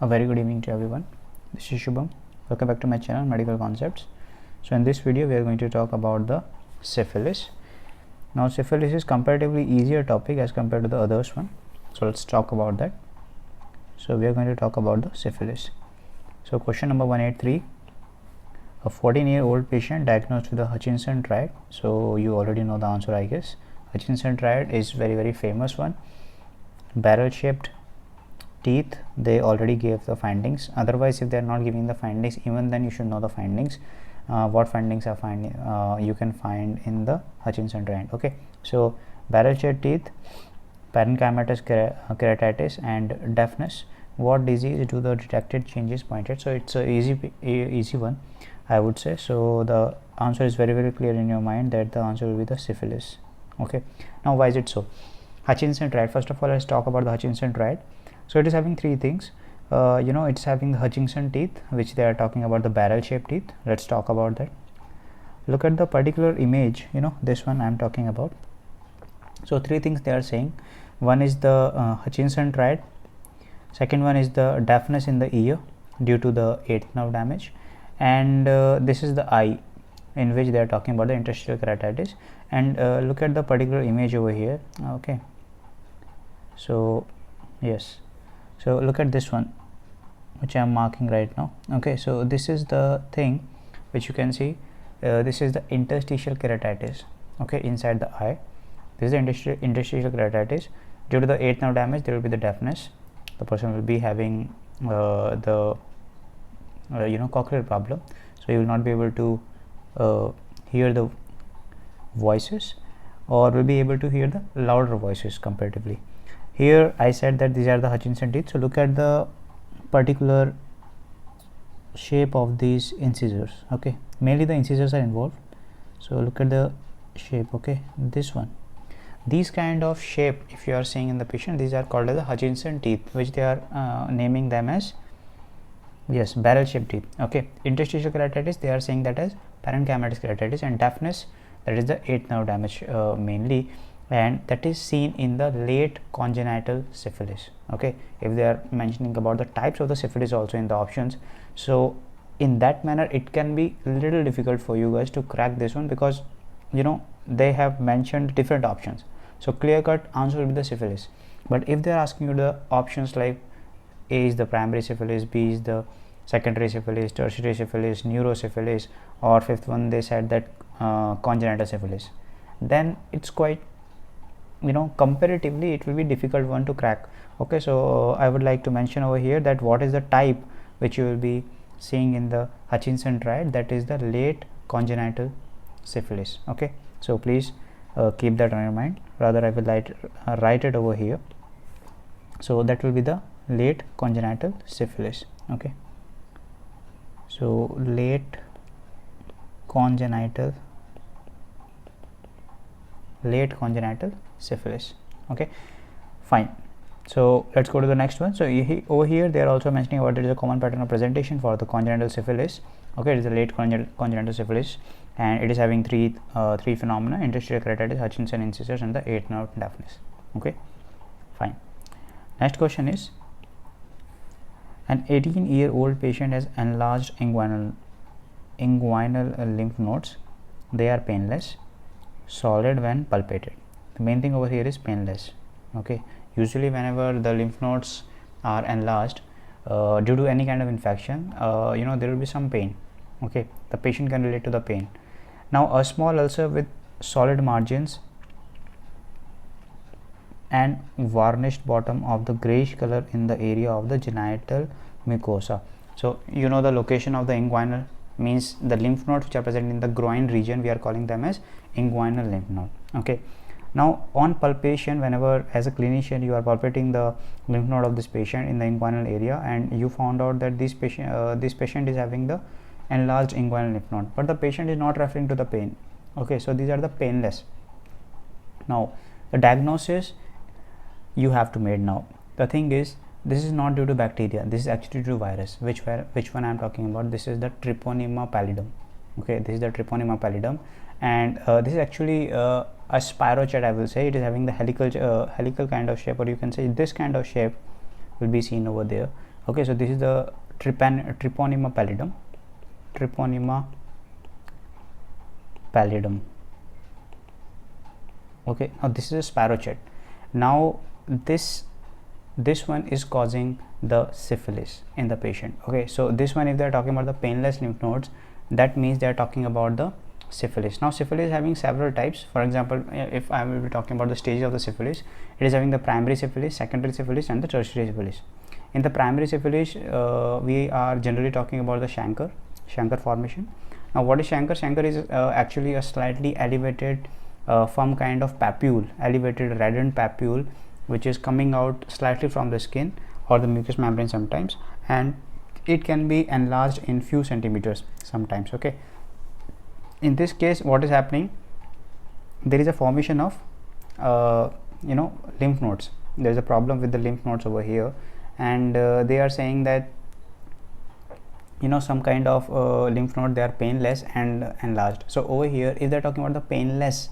A very good evening to everyone. This is Shubham. Welcome back to my channel Medical Concepts. So in this video we are going to talk about the syphilis. Now syphilis is comparatively easier topic as compared to the others one. So let's talk about that. So we are going to talk about the syphilis. So question number 183. A 14-year-old patient diagnosed with the Hutchinson triad. So you already know the answer, I guess. Hutchinson triad is very famous one. Barrel shaped teeth, they already gave the findings. Otherwise, if they are not giving the findings, even then you should know the findings. What findings are you can find in the Hutchinson triad. Okay, so barrel shaped teeth, parenchymatous keratitis, and deafness. What disease do the detected changes point at? So it's a easy one, I would say. So the answer is very clear in your mind that the answer will be the syphilis. Okay, now why is it so? Hutchinson triad. First of all, let's talk about the Hutchinson triad. So it is having three things. It's having the Hutchinson teeth, which they are talking about the barrel shaped teeth. Let's talk about that. Look at the particular image, this one I am talking about. So three things they are saying. One is the Hutchinson triad. Second one is the deafness in the ear due to the eighth nerve damage, and this is the eye, in which they are talking about the interstitial keratitis. And look at the particular image over here. Okay, so yes, so look at this one which I am marking right now. Okay, so this is the thing which you can see. This is the interstitial keratitis. Okay, inside the eye, this is the interstitial keratitis. Due to the eighth nerve damage, there will be the deafness. The person will be having the cochlear problem, so you will not be able to hear the voices, or will be able to hear the louder voices comparatively. Here I said that these are the Hutchinson teeth. So look at the particular shape of these incisors. Okay, mainly the incisors are involved. So look at the shape. Okay, this one, these kind of shape, if you are seeing in the patient, these are called as the Hutchinson teeth, which they are naming them as, yes, barrel shaped teeth. Okay, interstitial keratitis, they are saying that as parenchymatous keratitis, and deafness, that is the eighth nerve damage mainly, and that is seen in the late congenital syphilis. Okay, if they are mentioning about the types of the syphilis also in the options, so in that manner it can be little difficult for you guys to crack this one, because they have mentioned different options. So clear cut answer will be the syphilis. But if they are asking you the options like A is the primary syphilis, B is the secondary syphilis, tertiary syphilis, neurosyphilis, or fifth one they said that congenital syphilis, then it's quite, comparatively it will be difficult one to crack. Okay, so I would like to mention over here that what is the type which you will be seeing in the Hutchinson triad, that is the late congenital syphilis. Okay, so please keep that on your mind. Rather I will write it over here. So that will be the late congenital syphilis. Okay, so late congenital syphilis. Okay, fine. So let's go to the next one. So over here they are also mentioning about there is a common pattern of presentation for the congenital syphilis. Okay, it is a late congenital syphilis, and it is having three phenomena: interstitial keratitis, Hutchinson incisors, and the eighth nerve deafness. Okay, fine. Next question is, an 18-year-old patient has enlarged inguinal lymph nodes. They are painless, solid when palpated. The main thing over here is painless. Okay, usually whenever the lymph nodes are enlarged due to any kind of infection, there will be some pain. Okay, the patient can relate to the pain. Now a small ulcer with solid margins and varnished bottom of the grayish color in the area of the genital mucosa. So the location of the inguinal means the lymph nodes which are present in the groin region, we are calling them as inguinal lymph node. Okay, now on palpation, whenever as a clinician you are palpating the lymph node of this patient in the inguinal area, and you found out that this patient is having the enlarged inguinal lymph node, but the patient is not referring to the pain. Okay, so these are the painless. Now the diagnosis you have to make. Now the thing is, this is not due to bacteria, this is actually due to virus. Which one I am talking about? This is the Treponema pallidum. Okay, this is the Treponema pallidum, and this is actually a spirochete, I will say. It is having the helical kind of shape, or you can say this kind of shape will be seen over there. Okay, so this is the Treponema pallidum. Okay, now this is a sparrowchet. Now this one is causing the syphilis in the patient. Okay, so this one, if they are talking about the painless lymph nodes, that means they are talking about the syphilis. Now syphilis is having several types. For example, if I will be talking about the stages of the syphilis, it is having the primary syphilis, secondary syphilis, and the tertiary syphilis. In the primary syphilis, we are generally talking about the chancre formation. Now what is chancre? Chancre is actually a slightly elevated firm kind of papule, elevated reddened papule, which is coming out slightly from the skin or the mucous membrane sometimes, and it can be enlarged in few centimeters sometimes. Okay, in this case, what is happening? There is a formation of lymph nodes. There is a problem with the lymph nodes over here, and they are saying that some kind of lymph node, they are painless and enlarged. So over here, if they are talking about the painless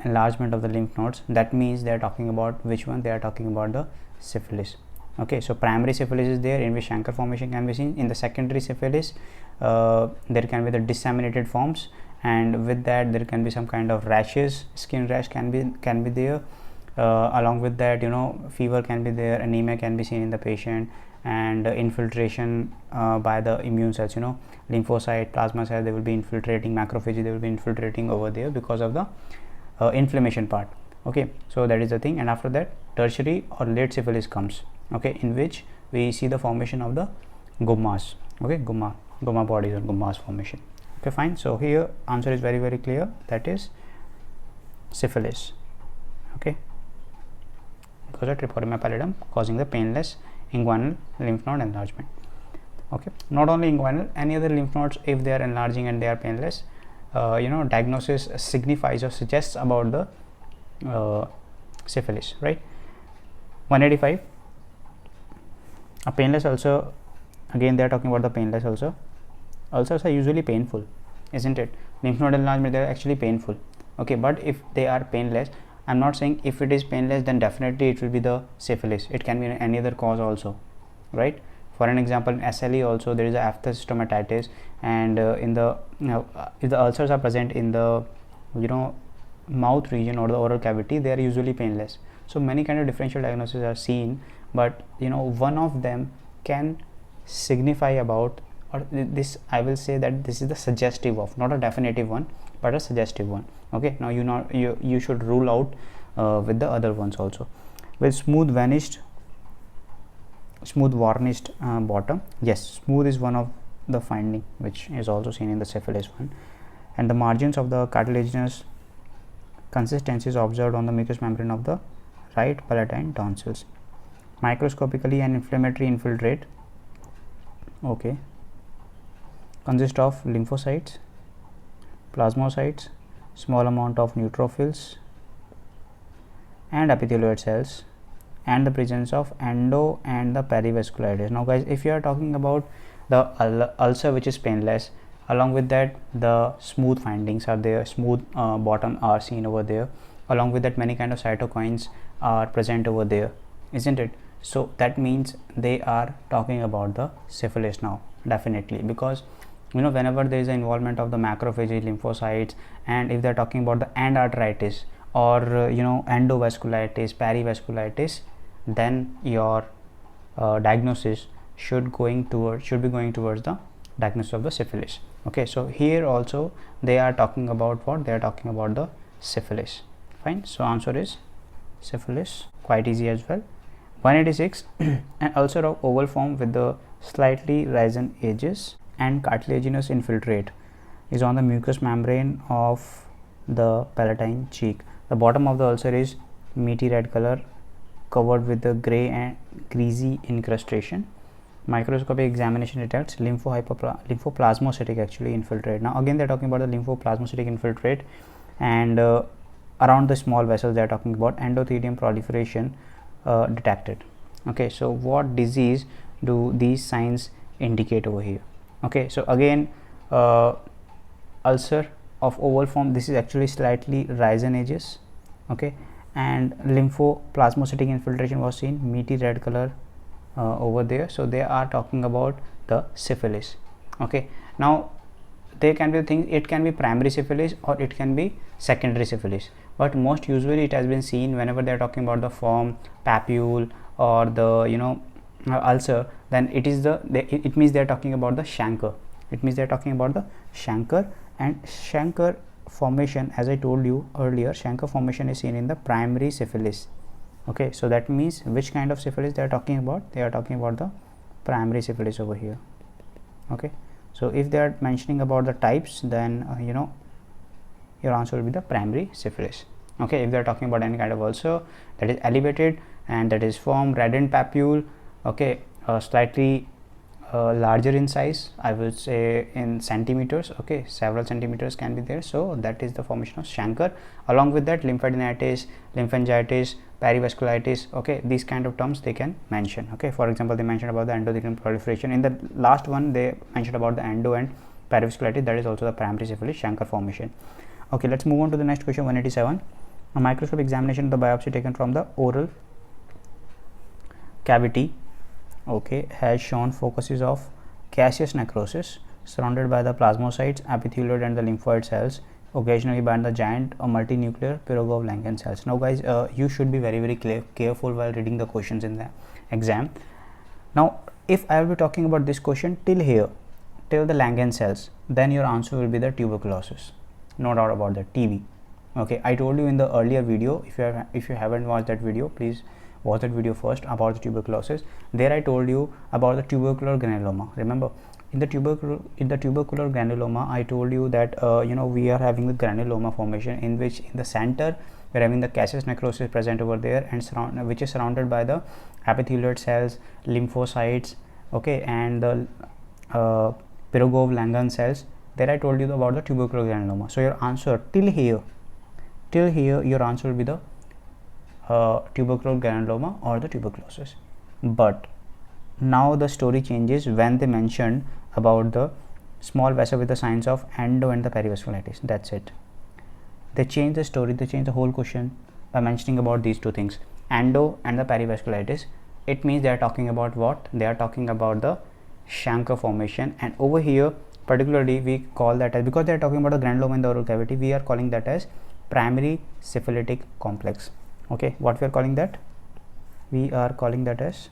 enlargement of the lymph nodes, that means they are talking about which one? They are talking about the syphilis. Okay, so primary syphilis is there, in which chancre formation can be seen. In the secondary syphilis, there can be the disseminated forms, and with that there can be some kind of rashes, skin rash can be there. Along with that, fever can be there, anemia can be seen in the patient, and infiltration by the immune cells, lymphocyte, plasma cells, they will be infiltrating, macrophages, they will be infiltrating over there because of the inflammation part. Okay, so that is the thing. And after that, tertiary or late syphilis comes, okay, in which we see the formation of the gummas. Okay, gumma bodies or gummas formation. Okay, fine. So here answer is very, very clear, that is syphilis. Okay, because of Treponema pallidum causing the painless inguinal lymph node enlargement. Okay, not only inguinal, any other lymph nodes, if they are enlarging and they are painless, diagnosis signifies or suggests about the syphilis, right? 185. A painless ulcer, again they are talking about the painless ulcer. Ulcers are usually painful, isn't it? Lymph node enlargement, they are actually painful. Okay, but if they are painless, I'm not saying if it is painless, then definitely it will be the syphilis. It can be any other cause also, right? For an example, in SLE also there is a aphthous stomatitis, and in the if the ulcers are present in the mouth region or the oral cavity, they are usually painless. So many kind of differential diagnoses are seen, but one of them can signify about, or this, I will say that this is the suggestive of, not a definitive one, but a suggestive one. Okay, now you should rule out with the other ones also. With smooth varnished bottom, yes, smooth is one of the finding which is also seen in the syphilis one, and the margins of the cartilaginous consistency is observed on the mucous membrane of the right palatine tonsils. Microscopically, an inflammatory infiltrate, okay, consists of lymphocytes, plasmocytes, small amount of neutrophils and epithelioid cells, and the presence of endo and the perivascularitis. Now guys, if you are talking about the ulcer which is painless, along with that the smooth findings are there, smooth bottom are seen over there, along with that many kind of cytokines are present over there, isn't it? So that means they are talking about the syphilis now, definitely, because whenever there is an involvement of the macrophages, lymphocytes, and if they are talking about the end arteritis or endovasculitis, perivasculitis, then your diagnosis should be going towards the diagnosis of the syphilis. Okay, so here also they are talking about what? They are talking about the syphilis. Fine, so answer is syphilis, quite easy as well. 186. An ulcer of oval form with the slightly risen edges and cartilaginous infiltrate is on the mucous membrane of the palatine cheek. The bottom of the ulcer is meaty red color, covered with the gray and greasy incrustation. Microscopic examination detects lymphoplasmocytic actually infiltrate. Now again they are talking about the lymphoplasmocytic infiltrate, and around the small vessels they are talking about endothelium proliferation detected. Okay, so what disease do these signs indicate over here? Okay, so again ulcer of oval form, this is actually slightly risen edges, okay, and lymphoplasmocytic infiltration was seen, meaty red color, over there. So they are talking about the syphilis. Okay, now there can be things, it can be primary syphilis or it can be secondary syphilis, but most usually it has been seen whenever they are talking about the form, papule, or the ulcer, then it is it means they are talking about the chancre. It means they are talking about the chancre, and chancre formation, as I told you earlier, chancre formation is seen in the primary syphilis. Okay, so that means which kind of syphilis they are talking about? They are talking about the primary syphilis over here. Okay, so if they are mentioning about the types, then your answer will be the primary syphilis. Okay, if they are talking about any kind of ulcer that is elevated and that is formed reddened papule, okay, slightly larger in size, I would say in centimeters, okay, several centimeters can be there, so that is the formation of chancre. Along with that, lymphadenitis, lymphangitis, perivasculitis, okay, these kind of terms they can mention. Okay, for example, they mentioned about the endothelial proliferation. In the last one they mentioned about the endo and perivasculitis, that is also the primary syphilis chancre formation. Okay, let's move on to the next question. 187. A microscope examination of the biopsy taken from the oral cavity, okay, has shown focuses of caseous necrosis surrounded by the plasmocytes, epithelioid and the lymphoid cells, occasionally by the giant or multinuclear Pirogov-Langan cells. Now guys, you should be very careful while reading the questions in the exam. Now if I will be talking about this question till here, till the Langan cells, then your answer will be the tuberculosis, no doubt about that, TB. Okay, I told you in the earlier video, if you haven't watched that video, please watch that video first about the tuberculosis. There I told you about the tubercular granuloma. Remember, in the tubercular granuloma, I told you that we are having the granuloma formation, in which in the center we are having the caseous necrosis present over there, and which is surrounded by the epithelioid cells, lymphocytes, okay, and the Pirogov-Langan cells. There I told you about the tubercular granuloma. So your answer till here, your answer will be the tubercular granuloma or the tuberculosis. But now the story changes when they mentioned about the small vessel with the signs of endo and the perivasculitis. That's it. They change the story, they change the whole question by mentioning about these two things, endo and the perivasculitis. It means they are talking about what? They are talking about the chancre formation, and over here particularly we call that as, because they are talking about the granuloma in the oral cavity, we are calling that as primary syphilitic complex. Okay, what we are calling that? We are calling that as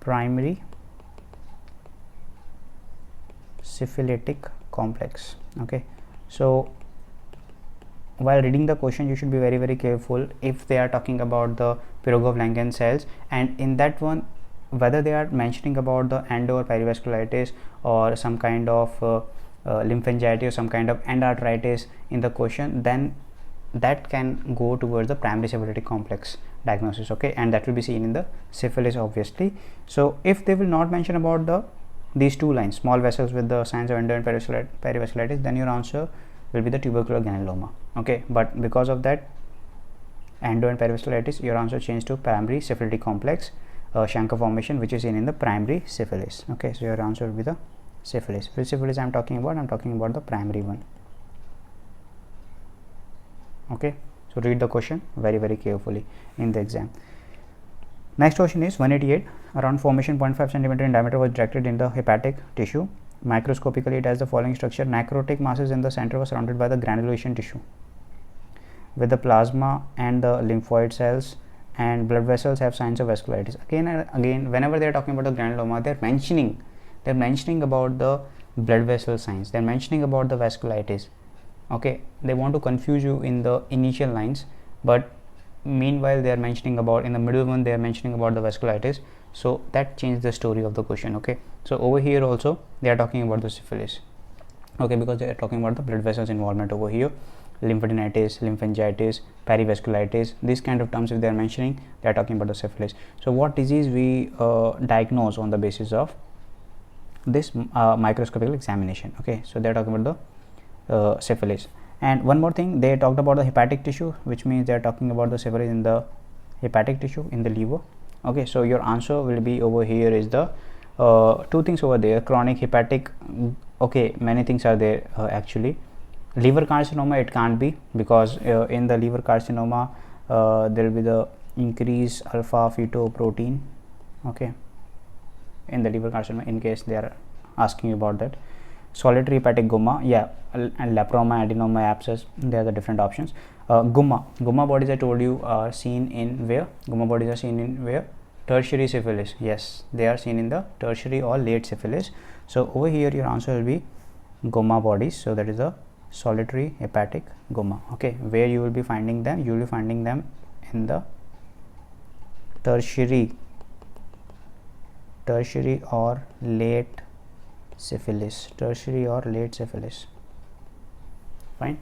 primary syphilitic complex. Okay, so while reading the question, you should be very careful if they are talking about the Pirogov-Langan cells, and in that one, whether they are mentioning about the endo or perivasculitis or some kind of lymphangitis or some kind of endarteritis in the question, then that can go towards the primary syphilitic complex diagnosis. Okay, and that will be seen in the syphilis obviously. So if they will not mention about these two lines, small vessels with the signs of endo and perivasculitis, then your answer will be the tubercular granuloma. Okay, but because of that endo and perivasculitis, your answer changed to primary syphilitic complex chancre formation, which is seen in the primary syphilis. Okay, so your answer will be the syphilis. Which syphilis I am talking about? I am talking about the primary one. Okay, so read the question very carefully in the exam. Next question is 188. Around formation 0.5 cm in diameter was detected in the hepatic tissue. Microscopically, it has the following structure. Necrotic masses in the center were surrounded by the granulation tissue with the plasma and the lymphoid cells, and blood vessels have signs of vasculitis. Again and again, whenever they are talking about the granuloma, they are mentioning about the blood vessel signs, they are mentioning about the vasculitis. Okay, they want to confuse you in the initial lines, but meanwhile they are mentioning about, in the middle one they are mentioning about the vasculitis, so that changed the story of the question. Okay, so over here also they are talking about the syphilis. Okay, because they are talking about the blood vessels involvement over here, lymphadenitis, lymphangitis, perivasculitis, these kind of terms if they are mentioning, they are talking about the syphilis. So what disease we diagnose on the basis of this microscopic examination? Okay, so they are talking about the syphilis. And one more thing, they talked about the hepatic tissue, which means they are talking about the syphilis in the hepatic tissue in the liver. Okay, so your answer will be over here is the two things over there, chronic hepatic. Okay, many things are there actually. Liver carcinoma, it can't be, because in the liver carcinoma there will be the increased alpha fetoprotein. okay, in the liver carcinoma, in case they are asking you about that. Solitary hepatic gumma, yeah, and leproma, adenoma, abscess, they are the different options. Gumma bodies, I told you, are seen in where? Gumma bodies are seen in where? Tertiary syphilis. Yes, they are seen in the tertiary or late syphilis. So over here your answer will be gumma bodies. So that is the solitary hepatic gumma. Okay, where you will be finding them? You will be finding them in the tertiary or late syphilis. Tertiary or late syphilis. Fine.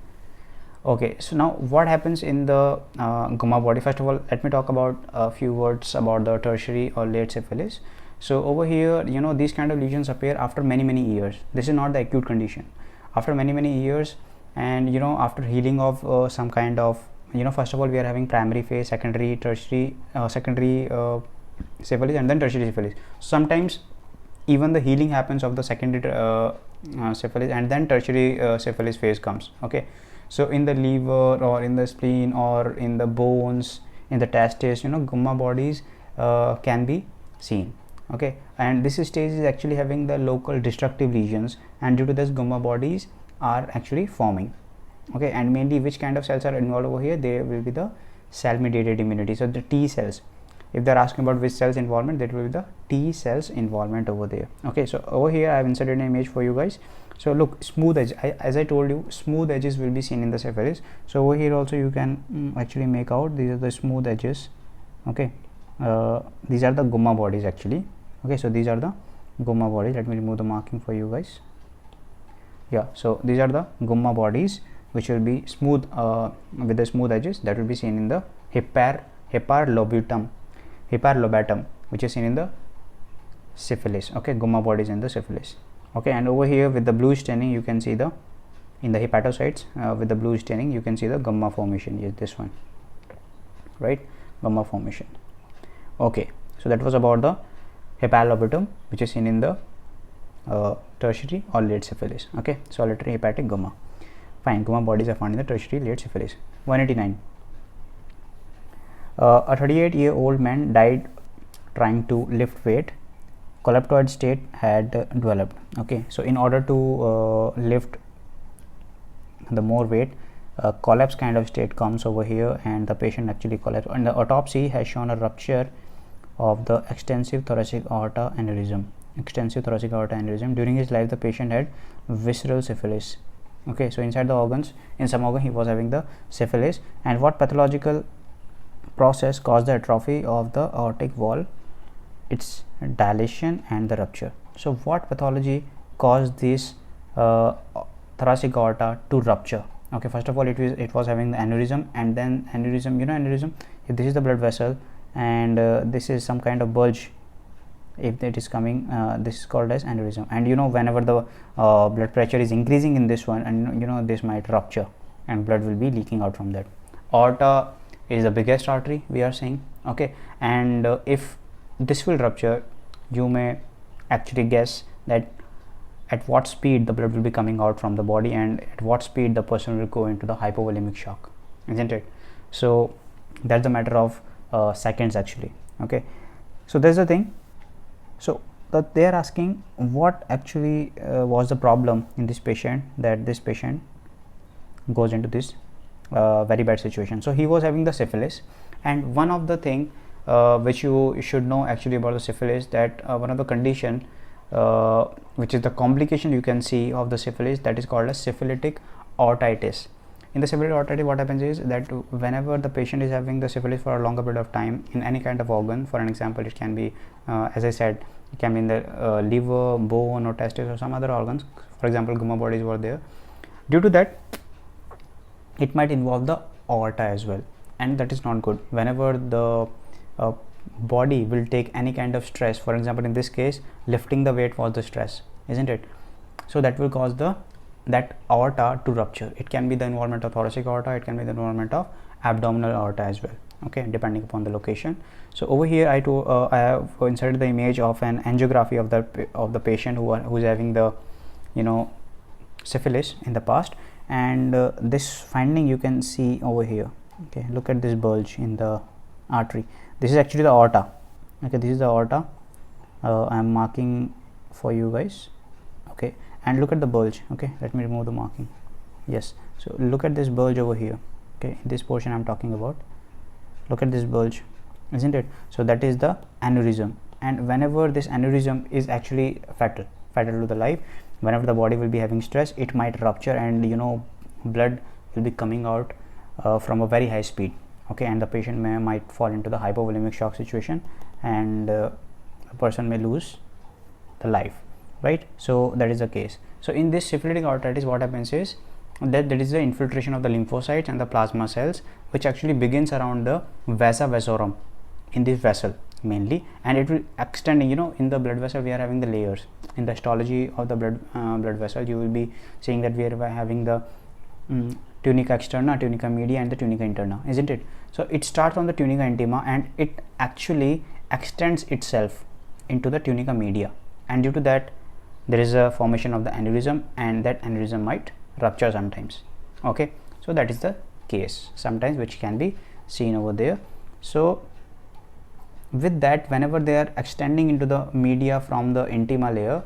Okay, so now what happens in the gumma body? First of all, let me talk about a few words about the tertiary or late syphilis. So over here, you know, these kind of lesions appear after many years. This is not the acute condition. After many years, and you know, after healing of some kind of, you know, first of all we are having primary phase, secondary, tertiary, secondary syphilis, and then tertiary syphilis. Sometimes even the healing happens of the secondary syphilis, and then tertiary syphilis phase comes. Okay, so in the liver or in the spleen or in the bones, in the testes, you know, gumma bodies can be seen. Okay, and this stage is actually having the local destructive lesions, and due to this gumma bodies are actually forming. Okay, and mainly which kind of cells are involved over here? They will be the cell mediated immunity, so the T cells. If they are asking about which cells involvement, that will be the T cells involvement over there. Okay, so over here I have inserted an image for you guys. So look, smooth edge, as I told you, smooth edges will be seen in the syphilis. So over here also you can actually make out these are the smooth edges. Okay, these are the gumma bodies actually. Okay, so these are the gumma bodies. Let me remove the marking for you guys. Yeah, so these are the gumma bodies which will be smooth with the smooth edges, that will be seen in the hepar lobatum, which is seen in the syphilis. Okay, gumma bodies in the syphilis. Okay, and over here with the blue staining you can see the, in the hepatocytes with the blue staining you can see the gumma formation. Yes, this one, right, gumma formation. Okay, so that was about the hepalobutum, which is seen in the tertiary or late syphilis. Okay, solitary hepatic gumma. Fine, gumma bodies are found in the tertiary late syphilis. 189. A 38-year-old man died trying to lift weight. Collapsoid state had developed. Okay, so in order to lift the more weight, a collapse kind of state comes over here, and the patient actually collapsed. And the autopsy has shown a rupture of the extensive thoracic aorta aneurysm. During his life, the patient had visceral syphilis. Okay, so inside the organs, in some organ he was having the syphilis. And what pathological process caused the atrophy of the aortic wall? Its dilation and the rupture. So what pathology caused this thoracic aorta to rupture? Okay, first of all it was having the aneurysm, and then aneurysm, you know, aneurysm, if this is the blood vessel and this is some kind of bulge, if it is coming, this is called as aneurysm. And you know, whenever the blood pressure is increasing in this one, and you know, this might rupture and blood will be leaking out from that. Aorta is the biggest artery, we are saying. Okay, and if this will rupture, you may actually guess that at what speed the blood will be coming out from the body, and at what speed the person will go into the hypovolemic shock, isn't it? So that's a matter of seconds actually. Okay, so there's the thing. So that they are asking what actually was the problem in this patient, that this patient goes into this very bad situation. So he was having the syphilis, and one of the thing which you should know actually about the syphilis, that one of the condition which is the complication you can see of the syphilis, that is called as syphilitic aortitis. In the syphilitic aortitis, what happens is that whenever the patient is having the syphilis for a longer period of time in any kind of organ, for an example, it can be as I said, it can be in the liver, bone or testis or some other organs. For example, gumma bodies were there. Due to that, it might involve the aorta as well, and that is not good. Whenever the body will take any kind of stress, for example in this case lifting the weight was the stress, isn't it? So that will cause that aorta to rupture. It can be the involvement of thoracic aorta, it can be the involvement of abdominal aorta as well. Okay, depending upon the location. So over here I have inserted the image of an angiography of the patient who is having the, you know, syphilis in the past, and this finding you can see over here. Okay, look at this bulge in the artery. This is actually the aorta. Okay, this is the aorta. I am marking for you guys. Okay, and look at the bulge. Okay, let me remove the marking. Yes, so look at this bulge over here. Okay, this portion I'm talking about. Look at this bulge, isn't it? So that is the aneurysm, and whenever this aneurysm is actually fatal to the life, whenever the body will be having stress, it might rupture, and blood will be coming out from a very high speed. Okay, and the patient might fall into the hypovolemic shock situation, and a person may lose the life, right? So that is the case. So in this syphilitic aortitis, what happens is that there is the infiltration of the lymphocytes and the plasma cells, which actually begins around the vasa vasorum, in this vessel mainly, and it will extend. In the blood vessel we are having the layers. In the histology of the blood vessel, you will be seeing that we are having the tunica externa, tunica media, and the tunica interna, isn't it? So it starts from the tunica intima, and it actually extends itself into the tunica media, and due to that there is a formation of the aneurysm, and that aneurysm might rupture sometimes. Okay, so that is the case sometimes, which can be seen over there. So with that, whenever they are extending into the media from the intima layer,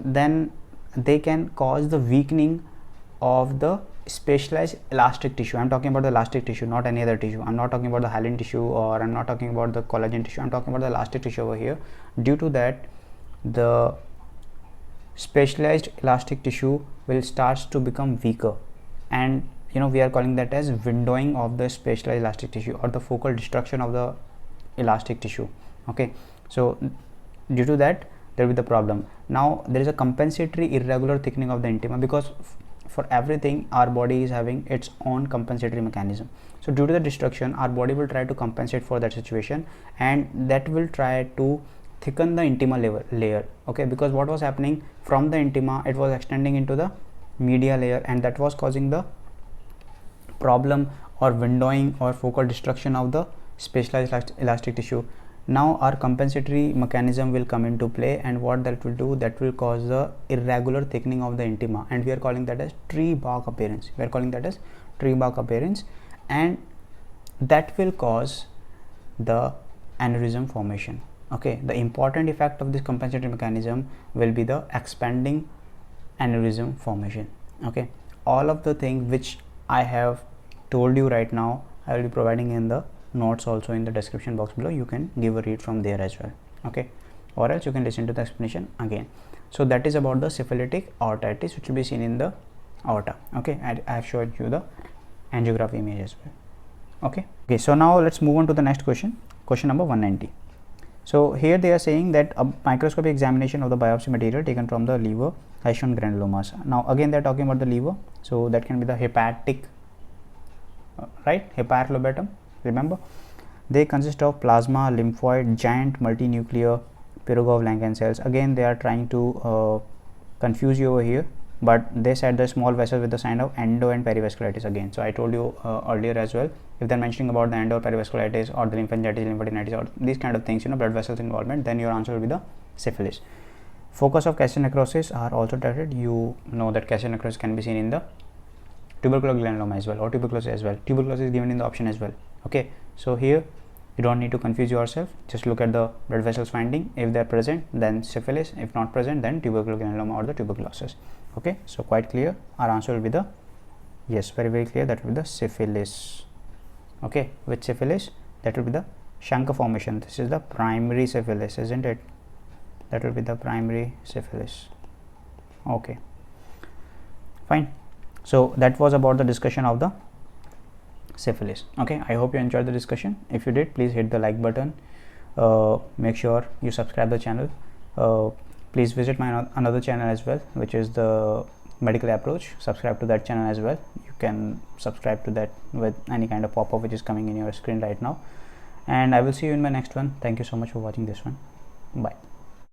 then they can cause the weakening of the specialized elastic tissue. I'm talking about the elastic tissue, not any other tissue. I'm not talking about the hyaline tissue, or I'm not talking about the collagen tissue. I'm talking about the elastic tissue over here. Due to that, the specialized elastic tissue will start to become weaker, and we are calling that as windowing of the specialized elastic tissue, or the focal destruction of the elastic tissue. Okay, so due to that there will be the problem. Now there is a compensatory irregular thickening of the intima, because for everything our body is having its own compensatory mechanism. So due to the destruction, our body will try to compensate for that situation, and that will try to thicken the intima layer. Okay, because what was happening from the intima, it was extending into the media layer, and that was causing the problem or windowing or focal destruction of the specialized elastic tissue. Now our compensatory mechanism will come into play, and what that will do, that will cause the irregular thickening of the intima, and we are calling that as tree bark appearance. And that will cause the aneurysm formation. Okay, the important effect of this compensatory mechanism will be the expanding aneurysm formation. Okay, all of the things which I have told you right now, I will be providing in the notes also in the description box below. You can give a read from there as well. Okay, or else you can listen to the explanation again. So that is about the syphilitic aortitis, which will be seen in the aorta. Okay, I have showed you the angiography image as well. Okay, so now let's move on to the next question number 190. So here they are saying that a microscopic examination of the biopsy material taken from the liver has shown granulomas. Now again they are talking about the liver, so that can be the hepatic, right, hepatolobatum. Remember, they consist of plasma, lymphoid, giant multinuclear Pirogov-Lankan cells. Again they are trying to confuse you over here, but they said the small vessel with the sign of endo and perivascularitis again. So I told you earlier as well, if they're mentioning about the endo or perivascularitis or the lymphangitis, lymphadenitis, or these kind of things, blood vessels involvement, then your answer will be the syphilis. Focus of caseous necrosis are also treated. You know that caseous necrosis can be seen in the tubercular granuloma as well, or tuberculosis as well. Tuberculosis is given in the option as well. Okay, so here you don't need to confuse yourself, just look at the blood vessels finding. If they are present, then syphilis. If not present, then tubercular granuloma or the tuberculosis. Okay, so quite clear. Our answer will be the, yes, very clear, that will be the syphilis. Okay, with syphilis, that will be the chancre formation. This is the primary syphilis, isn't it? That will be the primary syphilis. Okay, fine. So that was about the discussion of the syphilis. Okay, I hope you enjoyed the discussion. If you did, please hit the like button. Make sure you subscribe the channel. Please visit my another channel as well, which is the medical approach. Subscribe to that channel as well. You can subscribe to that with any kind of pop-up which is coming in your screen right now, and I will see you in my next one. Thank you so much for watching this one. Bye.